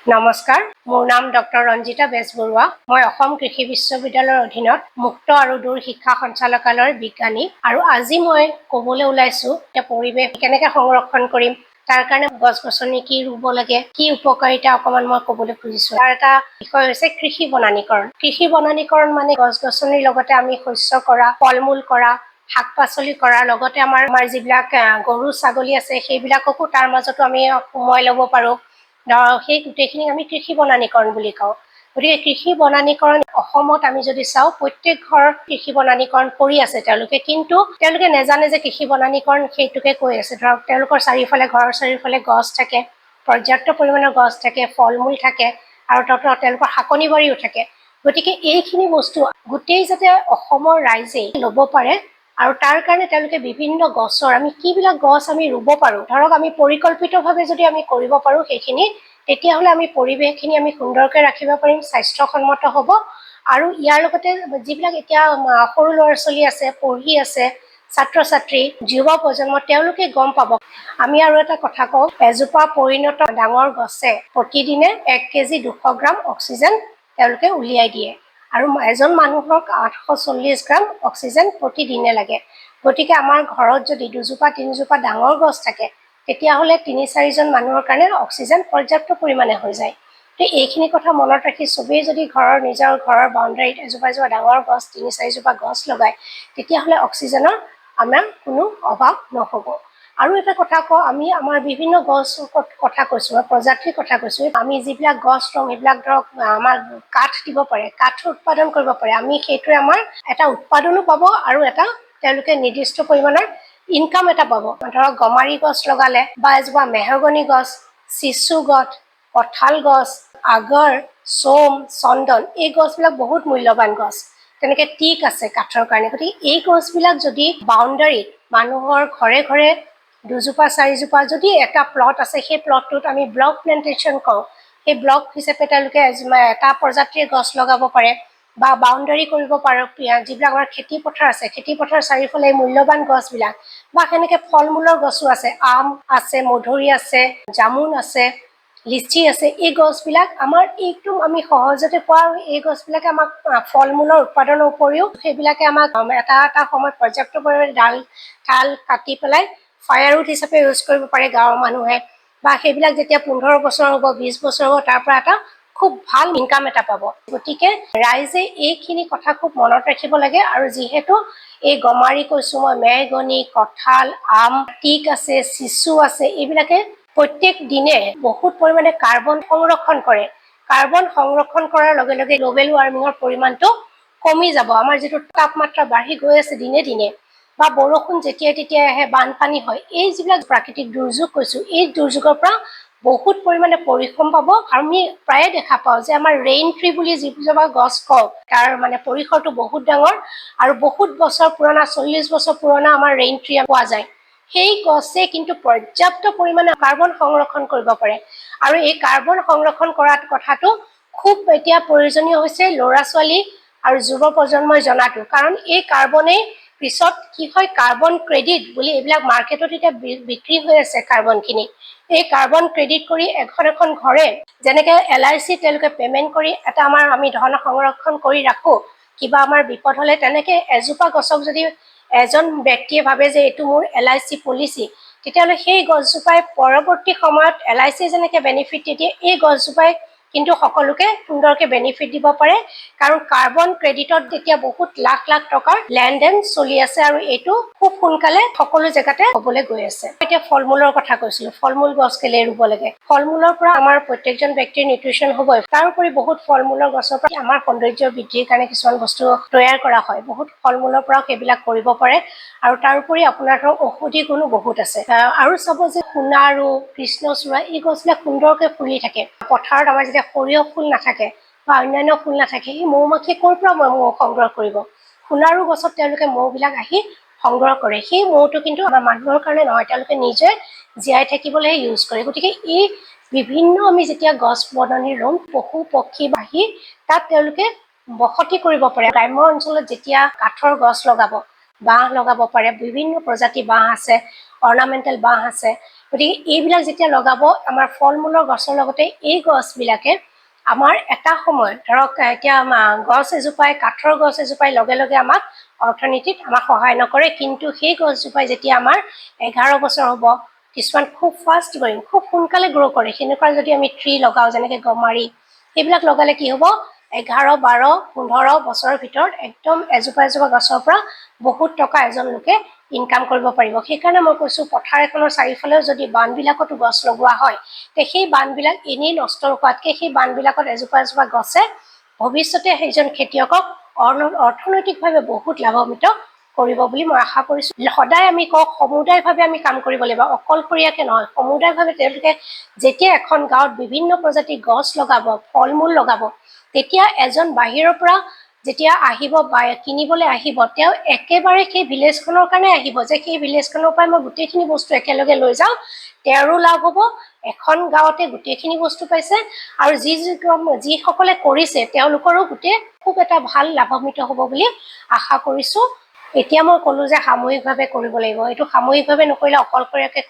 নমস্কাৰ, মোৰ নাম ডক্টৰ ৰঞ্জিতা বেজবৰুৱা। মই অসম কৃষি বিশ্ববিদ্যালয়ৰ অধীনত মুক্ত আৰু দূৰ শিক্ষা সঞ্চালকালয়ৰ বিজ্ঞানী আৰু আজি মই ক'বলৈ ওলাইছোঁ যে পৰিৱেশ কেনেকৈ সংৰক্ষণ কৰিম, তাৰ কাৰণে গছ-গছনি কি ৰুব লাগে, কি উপকাৰিতা অকণমান মই ক'বলৈ খুজিছোঁ। তাৰ এটা বিষয় হৈছে কৃষি বনানীকৰণ। কৃষি বনানীকৰণ মানে গছ-গছনিৰ লগতে আমি শস্য কৰা, ফল-মূল কৰা, শাক-পাচলি কৰাৰ লগতে আমাৰ যিবিলাক গৰু ছাগলী আছে সেইবিলাককো তাৰ মাজতো আমি সোমোৱাই ল'ব পাৰোঁ। সেই গোটেইখিনি আমি কৃষি বনানীকৰণ বুলি কওঁ। গতিকে কৃষি বনানীকৰণ অসমত আমি যদি চাওঁ প্ৰত্যেক ঘৰত কৃষি বনানীকৰণ কৰি আছে কিন্তু তেওঁলোকে নাজানে যে কৃষি বনানীকৰণ সেইটোকে কৈ আছে। ধৰক তেওঁলোকৰ চাৰিওফালে ঘৰৰ চাৰিওফালে গছ থাকে, পৰ্যাপ্ত পৰিমাণৰ গছ থাকে, ফল-মূল থাকে আৰু তেওঁলোকৰ শাকনি বাৰীও থাকে। গতিকে এইখিনি বস্তু গোটেই যাতে অসমৰ ৰাইজে ল'ব পাৰে আৰু তাৰ কাৰণে তেওঁলোকে বিভিন্ন গছৰ আমি কিবিলাক গছ আমি ৰুব পাৰোঁ, ধৰক আমি পৰিকল্পিতভাৱে যদি আমি কৰিব পাৰোঁ সেইখিনি, তেতিয়াহ'লে আমি পৰিৱেশখিনি আমি সুন্দৰকৈ ৰাখিব পাৰিম, স্বাস্থ্যসন্মত হ'ব। আৰু ইয়াৰ লগতে যিবিলাক এতিয়া সৰু ল'ৰা-ছোৱালী আছে, পঢ়ি আছে, ছাত্ৰ-ছাত্ৰী, যুৱ প্ৰজন্ম তেওঁলোকে গম পাব। আমি আৰু এটা কথা কওঁ, এজোপা পৰিণত ডাঙৰ গছে প্ৰতিদিনে 1 কেজি 200 গ্ৰাম অক্সিজেন তেওঁলোকে উলিয়াই দিয়ে আৰু এজন মানুহক 840 গ্ৰাম অক্সিজেন প্ৰতিদিনে লাগে। গতিকে আমাৰ ঘৰত যদি 2-3জোপা ডাঙৰ গছ থাকে তেতিয়াহ'লে 3-4জন মানুহৰ কাৰণে অক্সিজেন পৰ্যাপ্ত পৰিমাণে হৈ যায়। তো এইখিনি কথা মনত ৰাখি চবেই যদি নিজৰ ঘৰৰ বাউণ্ডাৰীত এজোপা ডাঙৰ গছ 3-4জোপা গছ লগায় তেতিয়াহ'লে অক্সিজেনৰ আমাৰ কোনো অভাৱ নহ'ব। আৰু এটা কথা কওঁ, আমি আমাৰ বিভিন্ন গছ কথা কৈছোঁ, প্ৰজাতিৰ কথা কৈছোঁ। আমি যিবিলাক গছ ৰুওঁ সেইবিলাক ধৰক আমাৰ কাঠ দিব পাৰে, কাঠ উৎপাদন কৰিব পাৰে। আমি সেইটোৱে আমাৰ এটা উৎপাদনো পাব আৰু এটা তেওঁলোকে নিৰ্দিষ্ট পৰিমাণৰ ইনকাম এটা পাব। ধৰক গমাৰি গছ লগালে বা এজোপা মেহগনি গছ, চিচু গছ, কঁঠাল গছ, আগৰ, চোম, চন্দন এই গছবিলাক বহুত মূল্যৱান গছ। তেনেকৈ টিক আছে কাঠৰ কাৰণে। গতিকে এই গছবিলাক যদি বাউণ্ডাৰীত মানুহৰ ঘৰে ঘৰে 2-4জোপা যদি এটা প্লট আছে, সেই প্লটটোত আমি ব্লক প্লেণ্টেশ্যন কৰোঁ। সেই ব্লক হিচাপে তেওঁলোকে এটা প্ৰজাতিৰ গছ লগাব পাৰে বা বাউণ্ডাৰী কৰিব পাৰে। যিবিলাক আমাৰ খেতি পথাৰ আছে, খেতি পথাৰ চাৰিওফালে মূল্যৱান গছবিলাক বা সেনেকৈ ফল-মূলৰ গছো আছে, আম আছে, মধুৰি আছে, জামুন আছে, লিচি আছে। এই গছবিলাক আমাৰ একদম আমি সহজতে পোৱা আৰু এই গছবিলাকে আমাক ফল-মূলৰ উৎপাদনৰ উপৰিও সেইবিলাকে আমাক এটা সময়ত পৰ্যাপ্ত পৰিমাণে ঠাল কাটি পেলাই ফায়াৰউড হিচাপে ইউজ কৰিব পাৰে গাঁৱৰ মানুহে, বা সেইবিলাক যেতিয়া 15 বছৰ হ'ব, 20 বছৰ হ'ব, তাৰ পৰা এটা খুব ভাল ইনকাম এটা পাব। গতিকে ৰাইজে এইখিনি কথা খুব মনত ৰাখিব লাগে। আৰু যিহেতু এই গমাৰি কৈছোঁ মই, মেহগনি, কঁঠাল, আম, টিক আছে, চিচু আছে, এইবিলাকে প্ৰত্যেক দিনে বহুত পৰিমাণে কাৰ্বন সংৰক্ষণ কৰে। কাৰ্বন সংৰক্ষণ কৰাৰ লগে লগে গ্ল'বেল ৱাৰ্মিঙৰ পৰিমাণটো কমি যাব। আমাৰ যিটো তাপমাত্ৰা বাঢ়ি গৈ আছে দিনে দিনে, বা বৰষুণ যেতিয়াই তেতিয়াই আহে, বানপানী হয়, এই যিবিলাক প্ৰাকৃতিক দুৰ্যোগ কৈছোঁ, এই দুৰ্যোগৰ পৰা বহুত পৰিমাণে পৰিশ্ৰম পাব। আৰু আমি প্ৰায়ে দেখা পাওঁ যে আমাৰ ৰেইন ট্ৰী বুলি যিজোপা গছ কওঁ, তাৰ পৰিসৰটো বহুত ডাঙৰ আৰু বহুত বছৰ পুৰণা, 40 বছৰ পুৰণা আমাৰ ৰেইন ট্ৰী পোৱা যায়। সেই গছে কিন্তু পৰ্যাপ্ত পৰিমাণে কাৰ্বন সংৰক্ষণ কৰিব পাৰে। আৰু এই কাৰ্বন সংৰক্ষণ কৰাৰ কথাটো খুব এতিয়া প্ৰয়োজনীয় হৈছে ল'ৰা-ছোৱালী আৰু যুৱ প্ৰজন্মই জনাটো। কাৰণ এই কাৰ্বনেই পিছত কি হয়, কাৰ্বন ক্ৰেডিট বুলি এইবিলাক মাৰ্কেটত এতিয়া বিক্ৰী হৈ আছে কাৰ্বনখিনি। এই কাৰ্বন ক্ৰেডিট কৰি এখন ঘৰে যেনেকৈ LIC তেওঁলোকে পে'মেণ্ট কৰি এটা আমি ধন সংৰক্ষণ কৰি ৰাখোঁ, কিবা আমাৰ বিপদ হ'লে, তেনেকৈ এজোপা গছক যদি এজন ব্যক্তিয়ে ভাবে যে এইটো মোৰ LIC পলিচি, তেতিয়াহ'লে সেই গছজোপাই পৰৱৰ্তী সময়ত LIC যেনেকৈ বেনিফিট দিয়ে, এই গছজোপাই কিন্তু সকলোকে সুন্দৰকৈ বেনিফিট দিব পাৰে। কাৰণ কাৰ্বন ক্ৰেডিটত এতিয়া বহুত লাখ লাখ টকাৰ লেনদেন চলি আছে আৰু এইটো খুব সোনকালে সকলো জেগাতে হ'বলৈ গৈ আছে। এতিয়া ফল-মূলৰ কথা কৈছিলোঁ, ফল-মূল গছ কেলে ৰুব লাগে। ফল-মূলৰ পৰা আমাৰ প্ৰত্যেকজন ব্যক্তিৰ নিউট্ৰিশ্যন হ'বই। তাৰোপৰি বহুত ফল-মূলৰ গছৰ পৰা আমাৰ সৌন্দৰ্য বৃদ্ধিৰ কাৰণে কিছুমান বস্তু তৈয়াৰ কৰা হয়। বহুত ফল-মূলৰ পৰাও সেইবিলাক কৰিব পাৰে। আৰু তাৰোপৰি আপোনাৰ ধৰক ঔষধি গুণো বহুত আছে। আৰু চাব যে সোণাৰু, কৃষ্ণচূড়া এই গছবিলাক সুন্দৰকৈ ফুলি থাকে। পথাৰত আমাৰ যেতিয়া সৰিয়হ ফুল নাথাকে বা অন্যান্য ফুল নাথাকে, এই মৌ-মাখিয়ে ক'ৰ পৰা মৌ সংগ্ৰহ কৰিব? সোণাৰু গছত তেওঁলোকে মৌবিলাক আহি সংগ্ৰহ কৰে। সেই মৌটো কিন্তু আমাৰ মানুহৰ কাৰণে নহয়, তেওঁলোকে নিজে জীয়াই থাকিবলৈহে ইউজ কৰে। গতিকে এই বিভিন্ন আমি যেতিয়া গছ বননি ৰুম, পশু পক্ষী আহি তাত তেওঁলোকে বসতি কৰিব পাৰে। গ্ৰাম্য অঞ্চলত যেতিয়া কাঠৰ গছ লগাব, বাঁহ লগাব পাৰে, বিভিন্ন প্ৰজাতিৰ বাঁহ আছে, অৰ্ণামেণ্টেল বাঁহ আছে, গতিকে এইবিলাক যেতিয়া লগাব আমাৰ ফল মূলৰ গছৰ লগতে এই গছবিলাকে আমাৰ এটা সময়ত ধৰক এতিয়া গছ এজোপাই কাঠৰ গছ এজোপাই লগে লগে আমাক অৰ্থনীতিত আমাক সহায় নকৰে, কিন্তু সেই গছজোপাই যেতিয়া আমাৰ 11 বছৰ হ'ব, কিছুমান খুব ফাষ্ট গ্ৰয়িং খুব সোনকালে গ্ৰ' কৰে, সেনেকুৱা যদি আমি ট্ৰী লগাওঁ যেনেকৈ গমাৰি, সেইবিলাক লগালে কি হ'ব 11, 12, 15 বছৰৰ ভিতৰত একদম এজোপা এজোপা গছৰ পৰা বহুত টকা এজন লোকে ইনকাম কৰিব পাৰিব। সেইকাৰণে মই কৈছোঁ পথাৰ এখনৰ চাৰিওফালেও যদি বানবিলাকতো গছ লগোৱা হয়, তে সেই বানবিলাক এনেই নষ্ট হোৱাতকৈ সেই বানবিলাকত এজোপা এজোপা গছে ভৱিষ্যতে সেইজন খেতিয়কক অৰ্থনৈতিকভাৱে বহুত লাভান্বিত কৰিব বুলি মই আশা কৰিছোঁ। সদায় আমি কওঁ সমুদায়ভাৱে আমি কাম কৰিব লাগিব, অকলশৰীয়াকৈ নহয়, সমুদায়ভাৱে তেওঁলোকে যেতিয়া এখন গাঁৱত বিভিন্ন প্ৰজাতিৰ গছ লগাব, ফল মূল লগাব, তেতিয়া এজন বাহিৰৰ পৰা যেতিয়া আহিব বা কিনিবলৈ আহিব, তেওঁ একেবাৰে সেই ভিলেজখনৰ কাৰণে আহিব যে সেই ভিলেজখনৰ পৰাই মই গোটেইখিনি বস্তু একেলগে লৈ যাওঁ, তেওঁৰো লাভ হ'ব, এখন গাঁৱতে গোটেইখিনি বস্তু পাইছে, আৰু যিসকলে কৰিছে তেওঁলোকৰো গোটেই খুব এটা ভাল লাভান্বিত হ'ব বুলি আশা কৰিছোঁ। এতিয়া মই ক'লোঁ যে সামূহিকভাৱে কৰিব লাগিব, এইটো সামূহিকভাৱে নকৰিলে অকলশৰীয়াকৈ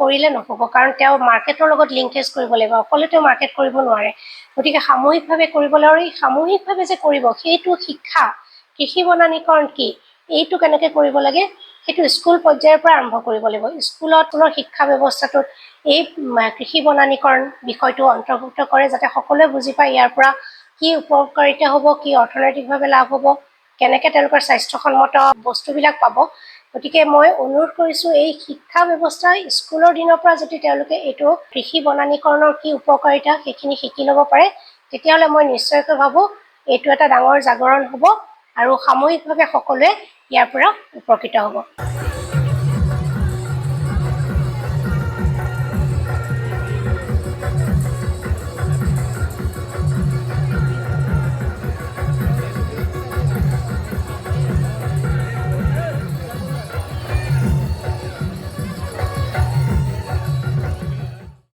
কৰিলে নহ'ব, কাৰণ তেওঁ মাৰ্কেটৰ লগত লিংকেজ কৰিব লাগিব, অকলে তেওঁ মাৰ্কেট কৰিব নোৱাৰে। গতিকে সামূহিকভাৱে কৰিবলৈ, আৰু এই সামূহিকভাৱে যে কৰিব সেইটো শিক্ষা, কৃষি বনানীকৰণ কি, এইটো কেনেকৈ কৰিব লাগে সেইটো স্কুল পৰ্যায়ৰ পৰা আৰম্ভ কৰিব লাগিব। স্কুলত শিক্ষা ব্যৱস্থাটোত এই কৃষি বনানীকৰণ বিষয়টো অন্তৰ্ভুক্ত কৰে, যাতে সকলোৱে বুজি পায় ইয়াৰ পৰা কি উপকাৰিতা হ'ব, কি অৰ্থনৈতিকভাৱে লাভ হ'ব, কেনেকৈ তেওঁলোকৰ স্বাস্থ্যসন্মত বস্তুবিলাক পাব। গতিকে মই অনুৰোধ কৰিছোঁ এই শিক্ষা ব্যৱস্থা স্কুলৰ দিনৰ পৰা যদি তেওঁলোকে এইটো কৃষি বনানীকৰণৰ কি উপকাৰিতা সেইখিনি শিকি ল'ব পাৰে, তেতিয়াহ'লে মই নিশ্চয়কৈ ভাবোঁ এইটো এটা ডাঙৰ জাগৰণ হ'ব আৰু সামূহিকভাৱে সকলোৱে ইয়াৰ পৰা উপকৃত হ'ব।